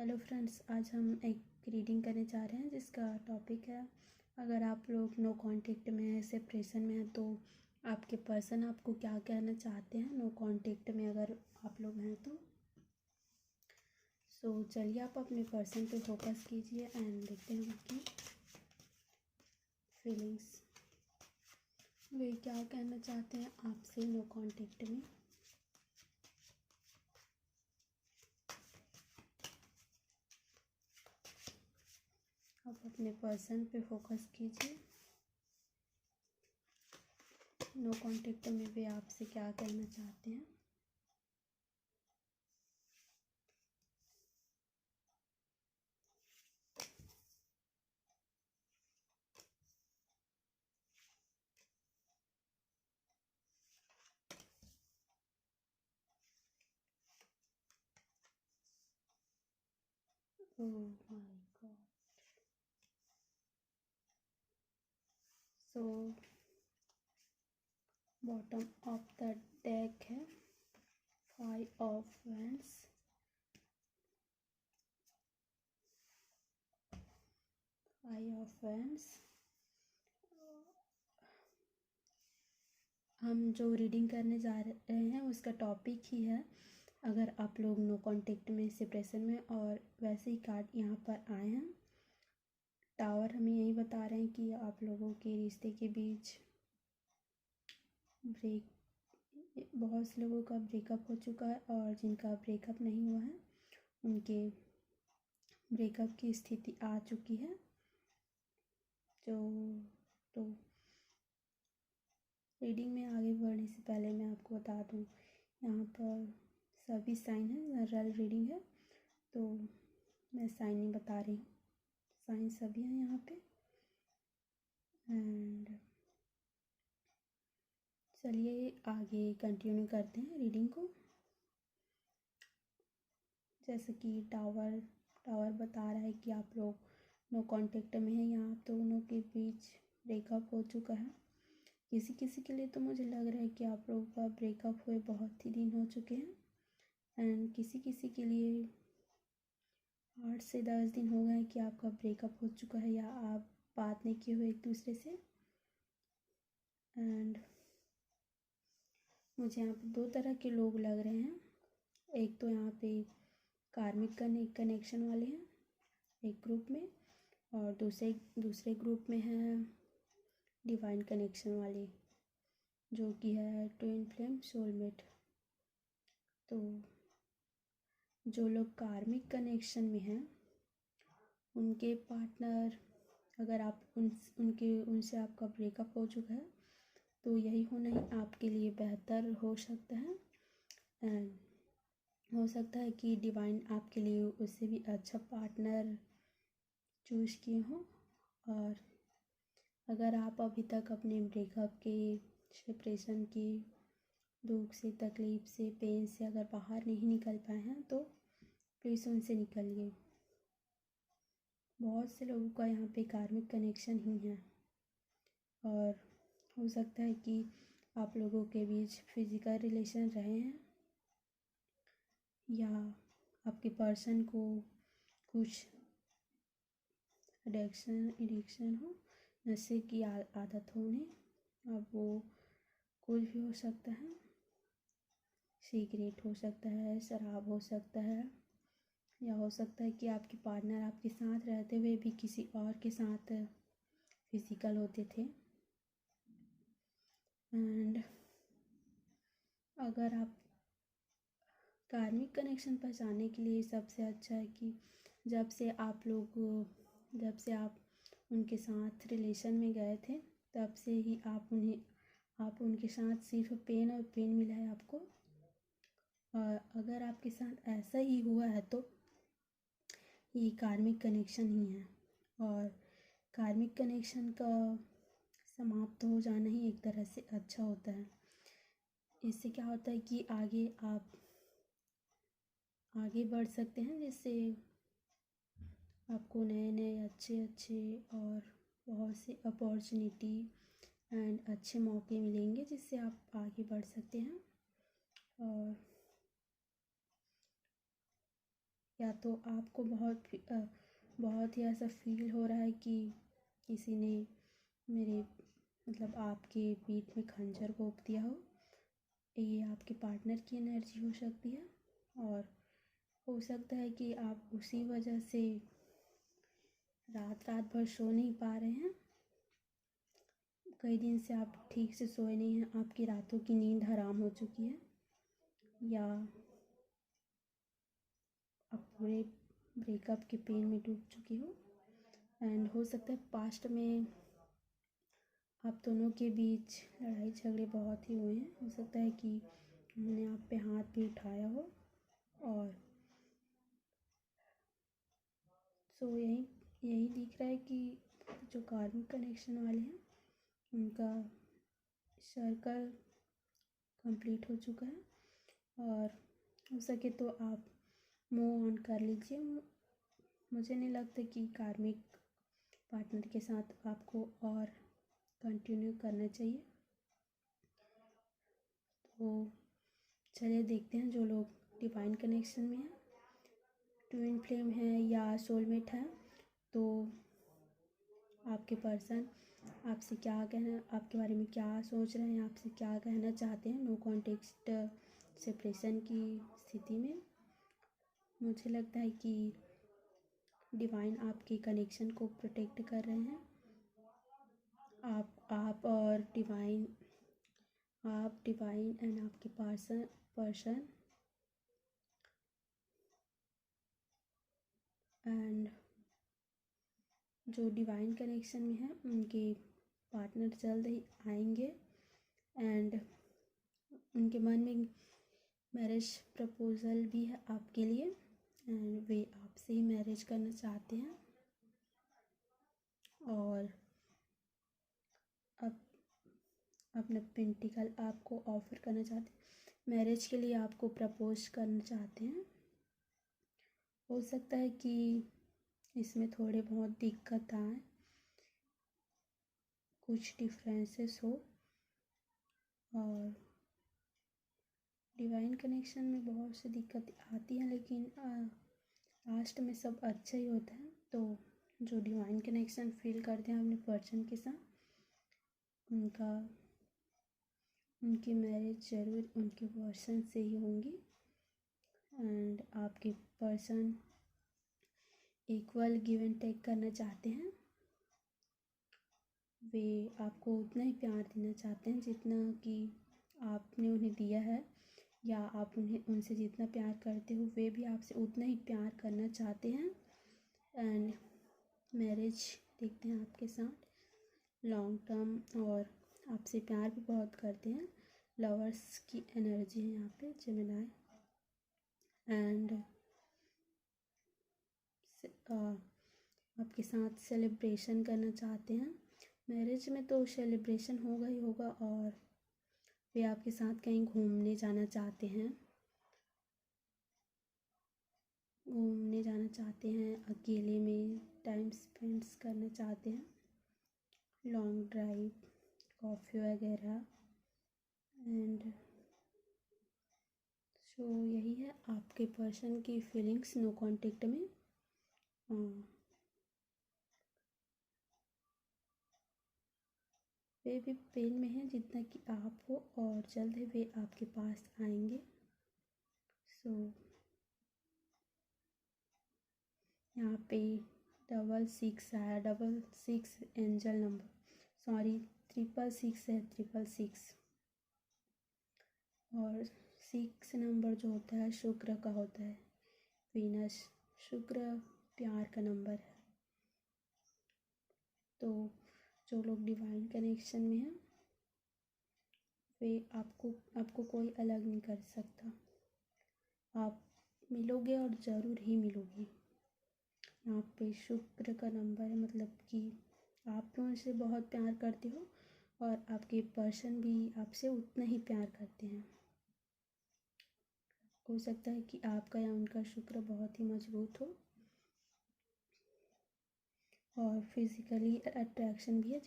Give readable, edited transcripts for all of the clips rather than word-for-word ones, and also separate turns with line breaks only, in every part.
Hello friends, आज हम एक रीडिंग करने जा रहे हैं जिसका टॉपिक है, अगर आप लोग नो कांटेक्ट में हैं, सेपरेशन में हैं, तो आपके पर्सन आपको क्या कहना चाहते हैं नो कांटेक्ट में अगर आप लोग हैं तो। चलिए आप अपने पर्सन पे फोकस कीजिए एंड देखते हैं उनकी फीलिंग्स, वे क्या कहना चाहते हैं आपसे नो कांटेक्ट में। आप अपने पर्सन पे फोकस कीजिए, नो कांटेक्ट में वे आपसे क्या कहना चाहते हैं। Oh my God. So bottom of the deck है 5 ऑफ वैंड्स, 5 ऑफ वैंड्स। हम जो रीडिंग करने जा रहे हैं उसका टॉपिक ही है, अगर आप लोग नो कांटेक्ट में, सेपरेशन में, और वैसे ही कार्ड यहाँ पर आए हैं। टावर हमें यही बता रहे हैं कि आप लोगों के रिश्ते के बीच बहुत से लोगों का ब्रेकअप हो चुका है, और जिनका ब्रेकअप नहीं हुआ है उनके ब्रेकअप की स्थिति आ चुकी है। तो रीडिंग में आगे बढ़ने से पहले मैं आपको बता दूं, यहाँ पर सभी साइन है, जनरल रीडिंग है, तो मैं साइन नहीं बता रही हूँ, साइन सभी हैं यहाँ पे। एंड चलिए आगे कंटिन्यू करते हैं रीडिंग को। जैसे कि टावर बता रहा है कि आप लोग नो कांटेक्ट में हैं, यहाँ आप दोनों के बीच ब्रेकअप हो चुका है। किसी किसी के लिए तो मुझे लग रहा है कि आप लोगों का ब्रेकअप हुए बहुत ही दिन हो चुके हैं, एंड किसी किसी के लिए 8 से 10 दिन हो गए हैं कि आपका ब्रेकअप हो चुका है या आप बात नहीं किए हुए एक दूसरे से। एंड मुझे यहाँ पे 2 तरह के लोग लग रहे हैं, एक तो यहाँ पे कार्मिक कनेक्शन वाले हैं एक ग्रुप में, और दूसरे ग्रुप में है डिवाइन कनेक्शन वाले, जो कि है ट्विन फ्लेम सोलमेट। तो जो लोग कार्मिक कनेक्शन में हैं उनके पार्टनर, अगर आप उनसे आपका ब्रेकअप हो चुका है तो यही होना ही आपके लिए बेहतर हो सकता है। एंड हो सकता है कि डिवाइन आपके लिए उससे भी अच्छा पार्टनर चूज किए हों, और अगर आप अभी तक अपने ब्रेकअप के, सेपरेशन के दुख से, तकलीफ़ से, पेन से अगर बाहर नहीं निकल पाए हैं तो प्लीज़ उनसे निकलिए। बहुत से लोगों का यहाँ पे कार्मिक कनेक्शन ही है, और हो सकता है कि आप लोगों के बीच फिज़िकल रिलेशन रहे हैं, या आपके पर्सन को कुछ एडिक्शन हो, नशे की आदत हो उन्हें, अब वो कुछ भी हो सकता है, सिगरेट हो सकता है, शराब हो सकता है, या हो सकता है कि आपके पार्टनर आपके साथ रहते हुए भी किसी और के साथ फिजिकल होते थे। एंड अगर आप कार्मिक कनेक्शन पहचानने के लिए सबसे अच्छा है कि जब से आप उनके साथ रिलेशन में गए थे तब से ही आप उनके साथ सिर्फ पेन और पेन मिला है आपको। और अगर आपके साथ ऐसा ही हुआ है तो ये कार्मिक कनेक्शन ही है, और कार्मिक कनेक्शन का समाप्त हो जाना ही एक तरह से अच्छा होता है। इससे क्या होता है कि आप आगे बढ़ सकते हैं, जिससे आपको नए नए अच्छे और बहुत से अपॉर्चुनिटी एंड अच्छे मौके मिलेंगे, जिससे आप आगे बढ़ सकते हैं। और या तो आपको बहुत ही ऐसा फील हो रहा है कि किसी ने मेरे मतलब आपके पीठ में खंजर घोंप दिया हो। ये आपके पार्टनर की एनर्जी हो सकती है, और हो सकता है कि आप उसी वजह से रात भर सो नहीं पा रहे हैं। कई दिन से आप ठीक से सोए नहीं हैं, आपकी रातों की नींद हराम हो चुकी है, या आप पूरे ब्रेकअप के पेन में डूब चुकी हो। एंड हो सकता है पास्ट में आप दोनों के बीच लड़ाई झगड़े बहुत ही हुए हैं। हो सकता है कि उन्होंने आप पे हाथ भी उठाया हो। और यही दिख रहा है कि जो कार्मिक कनेक्शन वाले हैं उनका सर्कल कंप्लीट हो चुका है, और हो सके तो आप मूव ऑन कर लीजिए। मुझे नहीं लगता कि कार्मिक पार्टनर के साथ आपको और कंटिन्यू करना चाहिए। तो चलिए देखते हैं, जो लोग डिवाइन कनेक्शन में हैं, ट्विन फ्लेम है या सोलमेट है, तो आपके पर्सन आपसे क्या कहना, आपके बारे में क्या सोच रहे हैं, आपसे क्या कहना चाहते हैं नो कॉन्टेक्स्ट सेपरेशन की स्थिति में। मुझे लगता है कि डिवाइन आपके कनेक्शन को प्रोटेक्ट कर रहे हैं। आप और डिवाइन, आप डिवाइन एंड आपके पर्सन एंड जो डिवाइन कनेक्शन में है उनके पार्टनर जल्द ही आएंगे, एंड उनके मन में मैरिज प्रपोज़ल भी है आपके लिए, एंड वे आपसे ही मैरिज करना चाहते हैं। और अब अपना पेंटिकल आपको ऑफर करना चाहते हैं, मैरिज के लिए आपको प्रपोज करना चाहते हैं। हो सकता है कि इसमें थोड़े बहुत दिक्कत आए, कुछ डिफरेंसेस हो, और डिवाइन कनेक्शन में बहुत सी दिक्कत आती हैं, लेकिन लास्ट में सब अच्छा ही होता है। तो जो डिवाइन कनेक्शन फील करते हैं अपने पर्सन के साथ, उनकी मैरिज ज़रूर उनके पर्सन से ही होंगी, एंड आपके person equal give and take करना चाहते हैं। वे आपको उतना ही प्यार देना चाहते हैं जितना कि आपने उन्हें दिया है, या आप उनसे जितना प्यार करते हो वे भी आपसे उतना ही प्यार करना चाहते हैं। एंड मैरिज देखते हैं आपके साथ लॉन्ग टर्म, और आपसे प्यार भी बहुत करते हैं। लवर्स की एनर्जी है यहाँ पे, जेमिनी, एंड आपके साथ सेलिब्रेशन करना चाहते हैं। मैरिज में तो सेलिब्रेशन होगा ही होगा, और वे आपके साथ कहीं घूमने जाना चाहते हैं, अकेले में टाइम स्पेंड करना चाहते हैं, लॉन्ग ड्राइव, कॉफ़ी वगैरह। एंड सो यही है आपके पर्सन की फीलिंग्स नो कॉन्टेक्ट में। वे भी पेन में हैं जितना कि आप हो, और जल्द ही वे आपके पास आएंगे। सो यहाँ पे 666 आया, 66 एंजल नंबर, सॉरी 666 है, 666। और 6 नंबर जो होता है शुक्र का होता है, वीनस, शुक्र प्यार का नंबर है। तो जो लोग डिवाइन कनेक्शन में हैं, वे आपको कोई अलग नहीं कर सकता। आप मिलोगे और ज़रूर ही मिलोगे। यहाँ पे शुक्र का नंबर है, मतलब कि आप भी उनसे बहुत प्यार करते हो, और आपके पर्सन भी आपसे उतना ही प्यार करते हैं। हो सकता है कि आपका या उनका शुक्र बहुत ही मजबूत हो, और फिज़िकली अट्रैक्शन भी है,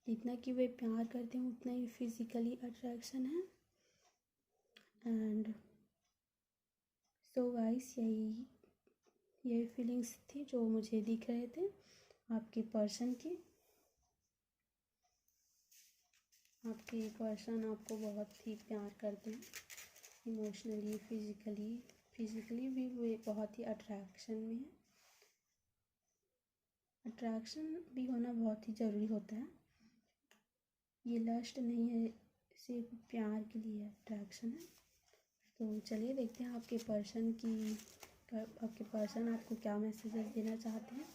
जितना कि वे प्यार करते हैं उतना ही फिज़िकली अट्रैक्शन है। एंड सो गाइस, यही यही फीलिंग्स थी जो मुझे दिख रहे थे आपके पर्सन की। आपके पर्सन आपको बहुत ही प्यार करते हैं, इमोशनली, फिजिकली भी वे बहुत ही अट्रैक्शन में है। अट्रैक्शन भी होना बहुत ही ज़रूरी होता है। ये लस्ट नहीं है, सिर्फ प्यार के लिए अट्रैक्शन है। तो चलिए देखते हैं आपके पर्सन आपको क्या मैसेजेस देना चाहते हैं।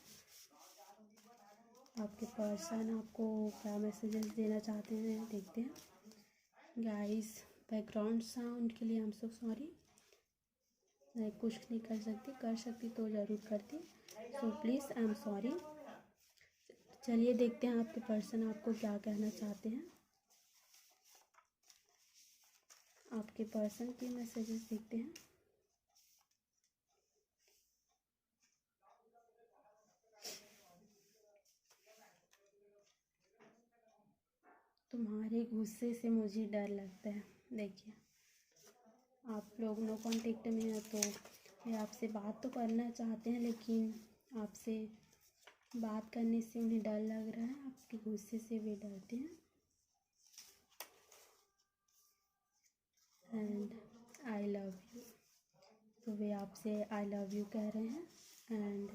आपके पर्सन आपको क्या मैसेजेस देना चाहते हैं, देखते हैं। गाइस, बैकग्राउंड साउंड के लिए आई एम सो सॉरी। मैं कुछ नहीं कर सकती तो ज़रूर करती, so please I am sorry. चलिए देखते हैं आपके पर्सन आपको क्या कहना चाहते हैं। आपके पर्सन के मैसेजेस देखते हैं। तुम्हारे गुस्से से मुझे डर लगता है। देखिए, आप लोग नो कांटेक्ट में हैं तो वे आपसे बात तो करना चाहते हैं, लेकिन आपसे बात करने से उन्हें डर लग रहा है। आपके गुस्से से वे डरते हैं। एंड आई लव यू, तो वे आपसे आई लव यू कह रहे हैं। And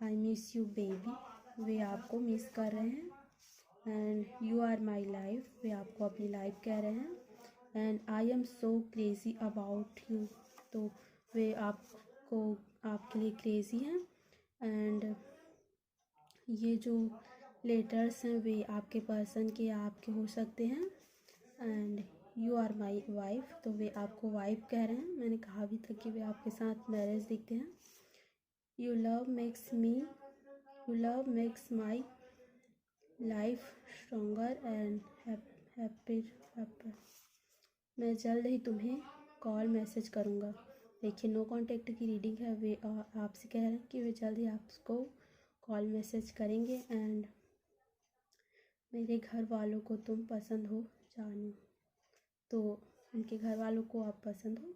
I miss you baby, वे आपको मिस कर रहे हैं। And you are my life, वे आपको अपनी लाइफ कह रहे हैं। And I am so crazy about you, तो वे आपको आपके लिए क्रेज़ी हैं। एंड ये जो लेटर्स हैं वे आपके पर्सन के आपके हो सकते हैं। And you are my wife, तो वे आपको वाइफ कह रहे हैं। मैंने कहा भी था कि वे आपके साथ मैरिज दिखते हैं। You love makes my life stronger and happy. मैं जल्द ही तुम्हें कॉल मैसेज करूँगा। देखिए, नो कांटेक्ट की रीडिंग है। वे आपसे कह रहे हैं कि वे जल्द ही आपको कॉल मैसेज करेंगे। एंड मेरे घर वालों को तुम पसंद हो जानू, तो उनके घर वालों को आप पसंद हो।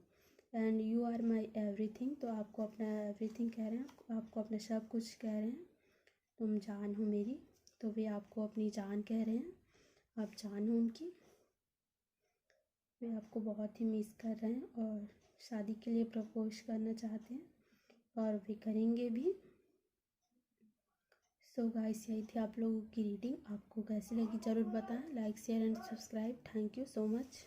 And you are my everything, तो आपको अपना एवरीथिंग कह रहे हैं, आपको अपना सब कुछ कह रहे हैं। तुम जान हो मेरी, तो वे आपको अपनी जान कह रहे हैं। आप जान हो उनकी। वे आपको बहुत ही मिस कर रहे हैं और शादी के लिए प्रपोज करना चाहते हैं और वे करेंगे भी। सो गाइस, यही थी आप लोगों की रीडिंग। आपको कैसी लगी ज़रूर बताएं। Like, share and subscribe. Thank you so much.